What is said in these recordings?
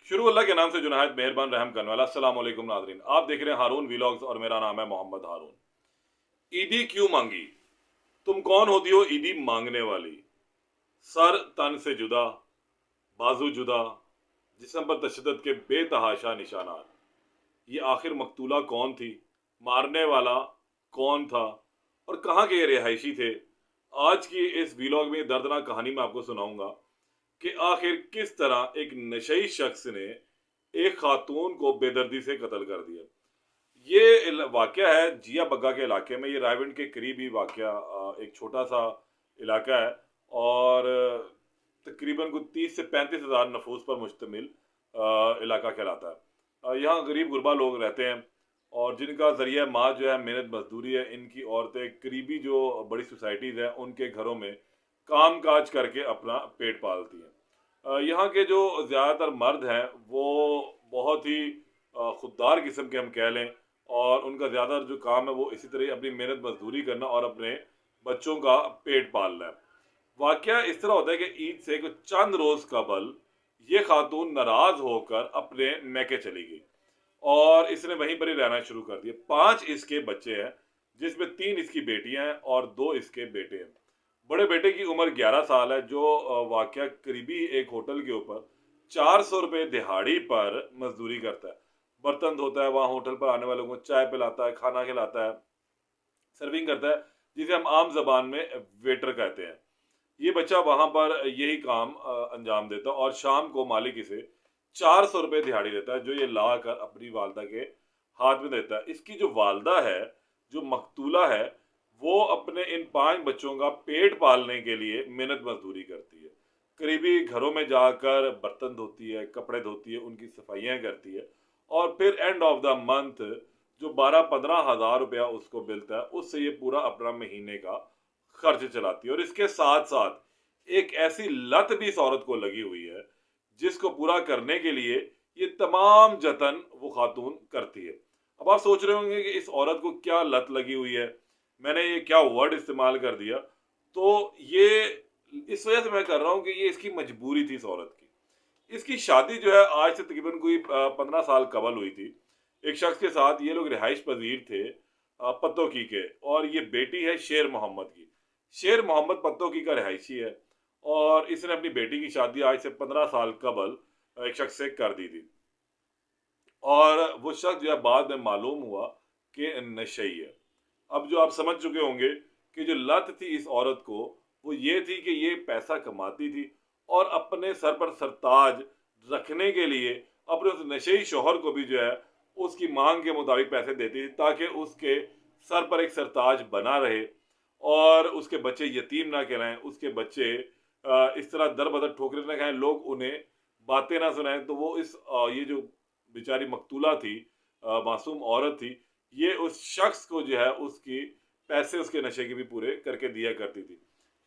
शुरू अल्लाह के नाम से जो नहायत मेहरबान रहम करने वाला। अस्सलाम वालेकुम नाज़रीन, आप देख रहे हैं हारून व्लॉग्स और मेरा नाम है मोहम्मद हारून। ईदी क्यों मांगी? तुम कौन होती हो ईदी मांगने वाली? सर तन से जुदा, बाजू जुदा, जिस्म पर तशद्दुद के बेतहाशा निशानात। ये आखिर मकतूला कौन थी? मारने वाला कौन था? और कहाँ के ये रिहायशी थे? आज की इस व्लॉग में दर्दनाक कहानी मैं आपको सुनाऊंगा कि आखिर किस तरह एक नशई शख्स ने एक खातून को बेदर्दी से कत्ल कर दिया। ये वाकया है जिया बग्गा के इलाके में। ये रायविंड के करीब ही वाकया, एक छोटा सा इलाका है और तकरीबन कुछ 30 से 35 हज़ार नफूस पर मुश्तमिल इलाका कहलाता है। यहाँ गरीब गुरबा लोग रहते हैं और जिनका ज़रिया माँ जो है मेहनत मजदूरी है। इनकी औरतें करीबी जो बड़ी सोसाइटीज़ हैं उनके घरों में काम काज करके अपना पेट पालती हैं। यहाँ के जो ज़्यादातर मर्द हैं वो बहुत ही खुददार किस्म के हम कह लें, और उनका ज़्यादातर जो काम है वो इसी तरह अपनी मेहनत मजदूरी करना और अपने बच्चों का पेट पालना है। वाकया इस तरह होता है कि ईद से कुछ चंद रोज़ कबल ये खातून नाराज़ होकर अपने मैके चली गई और इसने वहीं पर ही रहना शुरू कर दिया। 5 इसके बच्चे हैं, जिसमें 3 इसकी बेटियां हैं और 2 इसके बेटे हैं। बड़े बेटे की उम्र 11 साल है, जो वाकया करीबी एक होटल के ऊपर 400 रुपये दिहाड़ी पर मजदूरी करता है। बर्तन धोता है, वहाँ होटल पर आने वालों को चाय पिलाता है, खाना खिलाता है, सर्विंग करता है, जिसे हम आम जबान में वेटर कहते हैं। ये बच्चा वहां पर यही काम अंजाम देता है और शाम को मालिक इसे 400 रुपये दिहाड़ी देता है, जो ये ला कर अपनी वालदा के हाथ में देता है। इसकी जो वालदा है, जो मकतूला है, वो अपने इन 5 बच्चों का पेट पालने के लिए मेहनत मजदूरी करती है। करीबी घरों में जाकर बर्तन धोती है, कपड़े धोती है, उनकी सफाइयाँ करती है और फिर एंड ऑफ द मंथ जो 12-15 हज़ार रुपया उसको मिलता है, उससे ये पूरा अपना महीने का खर्च चलाती है। और इसके साथ साथ एक ऐसी लत भी इस औरत को लगी हुई है जिसको पूरा करने के लिए ये तमाम जतन वो खातून करती है। अब आप सोच रहे होंगे कि इस औरत को क्या लत लगी हुई है, मैंने ये क्या वर्ड इस्तेमाल कर दिया। तो ये इस वजह से मैं कर रहा हूँ कि ये इसकी मजबूरी थी इस औरत की। इसकी शादी जो है आज से तकरीबन कोई 15 साल कबल हुई थी एक शख्स के साथ। ये लोग रिहाइश पजीर थे पत्तोकी के, और ये बेटी है शेर मोहम्मद की। शेर मोहम्मद पत्तोकी का रिहायशी है और इसने अपनी बेटी की शादी आज से 15 साल कबल एक शख्स से कर दी थी। और वो शख्स जो है बाद में मालूम हुआ कि नशई है। अब जो आप समझ चुके होंगे कि जो लत थी इस औरत को, वो ये थी कि ये पैसा कमाती थी और अपने सर पर सरताज रखने के लिए अपने उस नशेई शोहर को भी जो है उसकी मांग के मुताबिक पैसे देती थी, ताकि उसके सर पर एक सरताज बना रहे और उसके बच्चे यतीम ना कहलाएं, उसके बच्चे इस तरह दर बदर ठोकरे ना खाएं, लोग उन्हें बातें ना सुनाएं। तो वो ये जो बेचारी मकतूला थी, मासूम औरत थी, ये उस शख्स को जो है उसकी पैसे उसके नशे के भी पूरे करके दिया करती थी,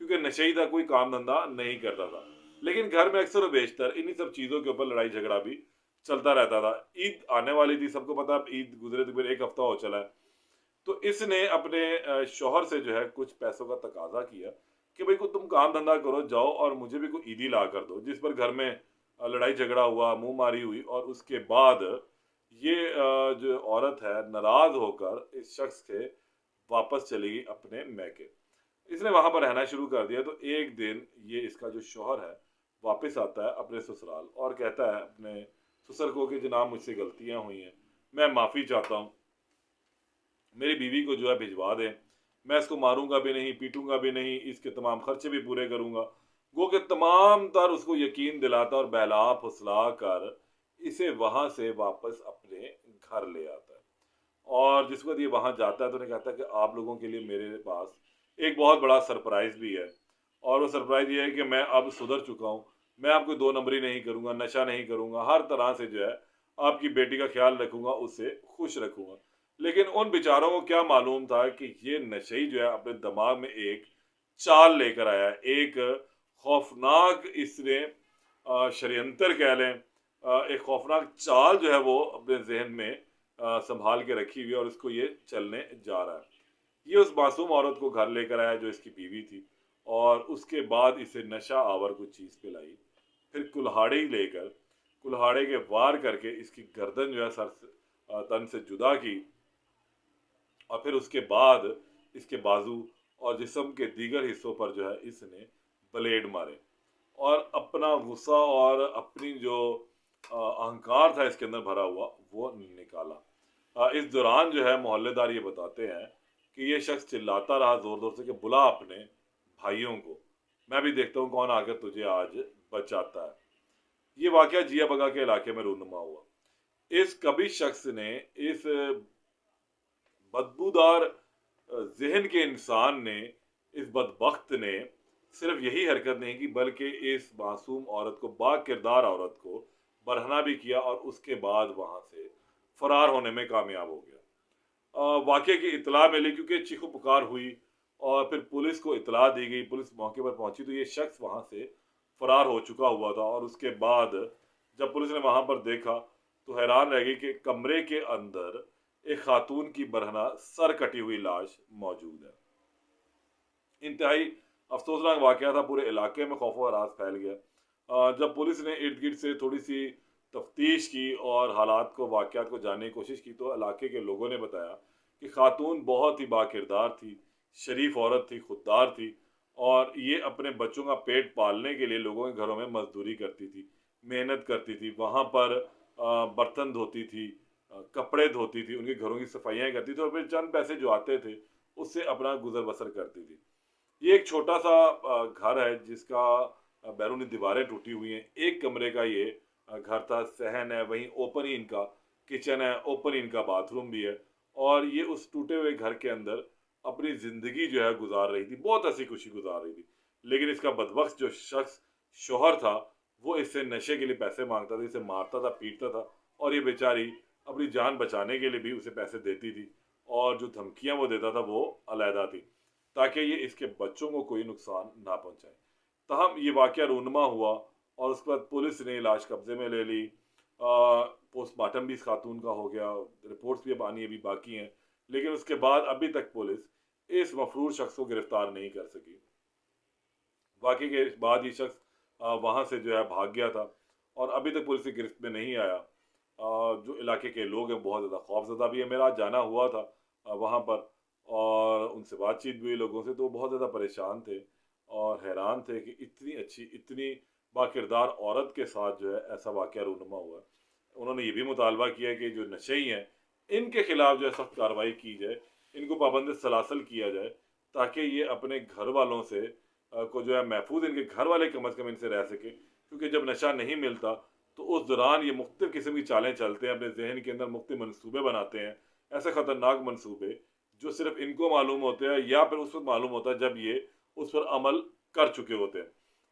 क्योंकि नशे था, कोई काम धंधा नहीं करता था। लेकिन घर में अक्सर व बेशतर इन्हीं सब चीज़ों के ऊपर लड़ाई झगड़ा भी चलता रहता था। ईद आने वाली थी, सबको पता है, ईद गुजरे तकरीबन एक हफ्ता हो चला है। तो इसने अपने शौहर से जो है कुछ पैसों का तकाजा किया कि भाई को तुम काम धंधा करो, जाओ और मुझे भी कोई ईदी ला कर दो। जिस पर घर में लड़ाई झगड़ा हुआ, मुंह मारी हुई और उसके बाद ये जो औरत है नाराज होकर इस शख्स के वापस चली गई अपने मैके। इसने वहां पर रहना शुरू कर दिया। तो एक दिन ये इसका जो शौहर है वापस आता है अपने ससुराल और कहता है अपने ससुर को कि जनाब मुझसे गलतियां हुई हैं, मैं माफ़ी चाहता हूँ, मेरी बीवी को जो है भिजवा दें, मैं इसको मारूंगा भी नहीं, पीटूंगा भी नहीं, इसके तमाम खर्चे भी पूरे करूंगा। गो के तमाम तर उसको यकीन दिलाता और बहला फुसला कर इसे वहां से वापस अपने घर ले आता है। और जिस वक्त ये वहां जाता है तो उन्हें कहता है कि आप लोगों के लिए मेरे पास एक बहुत बड़ा सरप्राइज भी है। और वो सरप्राइज ये है कि मैं अब सुधर चुका हूँ, मैं आपको 2 नंबरी नहीं करूंगा, नशा नहीं करूंगा, हर तरह से जो है आपकी बेटी का ख्याल रखूंगा, उसे खुश रखूंगा। लेकिन उन बेचारों को क्या मालूम था कि ये नशई जो है अपने दिमाग में एक चाल लेकर आया है, एक खौफनाक इसने षड्यंत्र कह लें, एक खौफनाक चाल जो है वो अपने जहन में संभाल के रखी हुई है और इसको ये चलने जा रहा है। ये उस मासूम औरत को घर लेकर आया जो इसकी बीवी थी, और उसके बाद इसे नशा आवर कुछ चीज़ पिलाई, फिर कुल्हाड़ी लेकर कुल्हाड़े के वार करके इसकी गर्दन जो है तन से जुदा की, और फिर उसके बाद इसके बाजू और जिस्म के दीगर हिस्सों पर जो है इसने ब्लेड मारे और अपना गुस्सा और अपनी जो अहंकार था इसके अंदर भरा हुआ वो निकाला। इस दौरान जो है मोहल्लेदार ये बताते हैं कि ये शख्स चिल्लाता रहा जोर जोर से कि बुला अपने भाइयों को, मैं भी देखता हूँ कौन आकर तुझे आज बचाता है। ये वाकया जिया बगा के इलाके में रूनुमा हुआ। इस कभी शख्स ने, इस बदबूदार जहन के इंसान ने, इस बदबख्त ने सिर्फ यही हरकत नहीं की बल्कि इस मासूम औरत को, बा किरदार औरत को बरहना भी किया और उसके बाद वहां से फरार होने में कामयाब हो गया। वाकये की इतला मिली क्योंकि चीखो पुकार हुई और फिर पुलिस को इतला दी गई। पुलिस मौके पर पहुंची तो ये शख्स वहां से फरार हो चुका हुआ था और उसके बाद जब पुलिस ने वहां पर देखा तो हैरान रह गई कि कमरे के अंदर एक खातून की बरहना सर कटी हुई लाश मौजूद है। इंतहाई अफसोसनाक वाकया था, पूरे इलाके में खौफ और हरास फैल गया। जब पुलिस ने इर्द गिर्द से थोड़ी सी तफ्तीश की और हालात को, वाकयात को जानने की कोशिश की तो इलाके के लोगों ने बताया कि खातून बहुत ही बाकिरदार थी, शरीफ औरत थी, खुददार थी और ये अपने बच्चों का पेट पालने के लिए लोगों के घरों में मजदूरी करती थी, मेहनत करती थी, वहाँ पर बर्तन धोती थी, कपड़े धोती थी, उनके घरों की सफाइयाँ करती थी और फिर चंद पैसे जो आते थे उससे अपना गुजर बसर करती थी। ये एक छोटा सा घर है जिसका बैरूनी दीवारें टूटी हुई हैं। एक कमरे का ये घर था, सहन है, वहीं ओपन ही इनका किचन है, ओपन ही इनका बाथरूम भी है और ये उस टूटे हुए घर के अंदर अपनी ज़िंदगी जो है गुजार रही थी, बहुत हंसी खुशी गुजार रही थी। लेकिन इसका बदबख्त जो शख्स शौहर था वो इससे नशे के लिए पैसे मांगता था, इसे मारता था, पीटता था और ये बेचारी अपनी जान बचाने के लिए भी उसे पैसे देती थी और जो धमकियां वो देता था वो अलहदा थी ताकि ये इसके बच्चों को कोई नुकसान ना पहुंचाए। तहम ये वाकया रूनमा हुआ और उसके बाद पुलिस ने लाश कब्जे में ले ली। पोस्टमार्टम भी इस खातून का हो गया, रिपोर्ट्स भी अब आनी अभी बाकी हैं, लेकिन उसके बाद अभी तक पुलिस इस मफरूर शख्स को गिरफ्तार नहीं कर सकी। वाकई के बाद ये शख्स वहाँ से जो है भाग गया था और अभी तक पुलिस की गिरफ्त में नहीं आया। जो इलाके के लोग हैं बहुत ज़्यादा खौफजदा भी है। मेरा आज जाना हुआ था वहाँ पर और उनसे बातचीत भी हुई लोगों से, तो बहुत ज़्यादा परेशान थे और हैरान थे कि इतनी अच्छी, इतनी बाकिरदार औरत के साथ जो है ऐसा वाक़या रूनुमा हुआ है। उन्होंने ये भी मुतालबा किया कि जो नशेई हैं इनके खिलाफ जो है सख्त कार्रवाई की जाए, इनको पाबंद सलासल किया जाए ताकि ये अपने घर वालों से को जो है महफूज, इनके घर वाले कम अज़ कम इनसे रह सके, क्योंकि जब नशा नहीं मिलता तो उस दौरान ये मुख्तलिफ किस्म की चालें चलते हैं, अपने जहन के अंदर मुख्तलिफ मनसूबे बनाते हैं, ऐसे ख़तरनाक मनसूबे जो सिर्फ इनको मालूम होते हैं या फिर उस वक्त मालूम होता है जब ये उस पर अमल कर चुके होते हैं।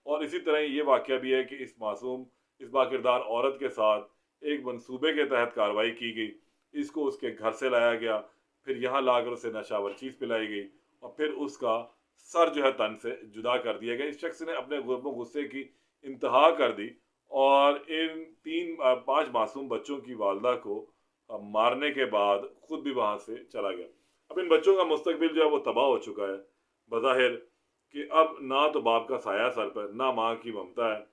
और इसी तरह ये वाक़या भी है कि इस मासूम, इस बाकिरदार औरत के साथ एक मनसूबे के तहत कार्रवाई की गई, इसको उसके घर से लाया गया, फिर यहाँ लाकर उसे नशावर चीज़ पिलाई गई और फिर उसका सर जो है तन से जुदा कर दिया गया। इस शख्स ने अपने गुस्से की इंतहा कर दी और इन 5 मासूम बच्चों की वालदा को मारने के बाद खुद भी वहाँ से चला गया। अब इन बच्चों का मुस्तकबिल जो है वो तबाह हो चुका है बज़ाहिर कि अब ना तो बाप का साया सर पर, ना माँ की ममता है।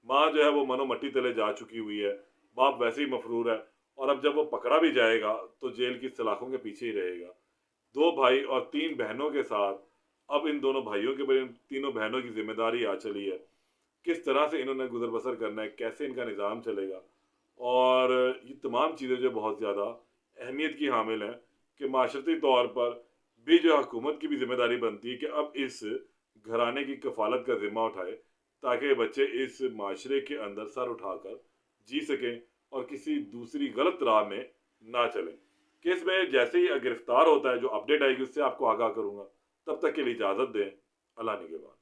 माँ जो है वो मनो मट्टी तले जा चुकी हुई है, बाप वैसे ही मफरूर है और अब जब वो पकड़ा भी जाएगा तो जेल की सलाखों के पीछे ही रहेगा। 2 भाई और 3 बहनों के साथ अब इन दोनों भाइयों के ऊपर तीनों बहनों की जिम्मेदारी आ चली है। किस तरह से इन्होंने गुजर बसर करना है, कैसे इनका निज़ाम चलेगा, और ये तमाम चीज़ें जो बहुत ज़्यादा अहमियत की हामिल हैं कि माशरती तौर पर भी जो हुकूमत की भी जिम्मेदारी बनती है कि अब इस घराने की कफालत का ज़िम्मा उठाए ताकि बच्चे इस माशरे के अंदर सर उठाकर जी सकें और किसी दूसरी गलत राह में ना चलें। केस में जैसे ही गिरफ्तार होता है, जो अपडेट आएगी उससे आपको आगाह करूँगा। तब तक के लिए इजाज़त दें। अल्लाह निगहबान।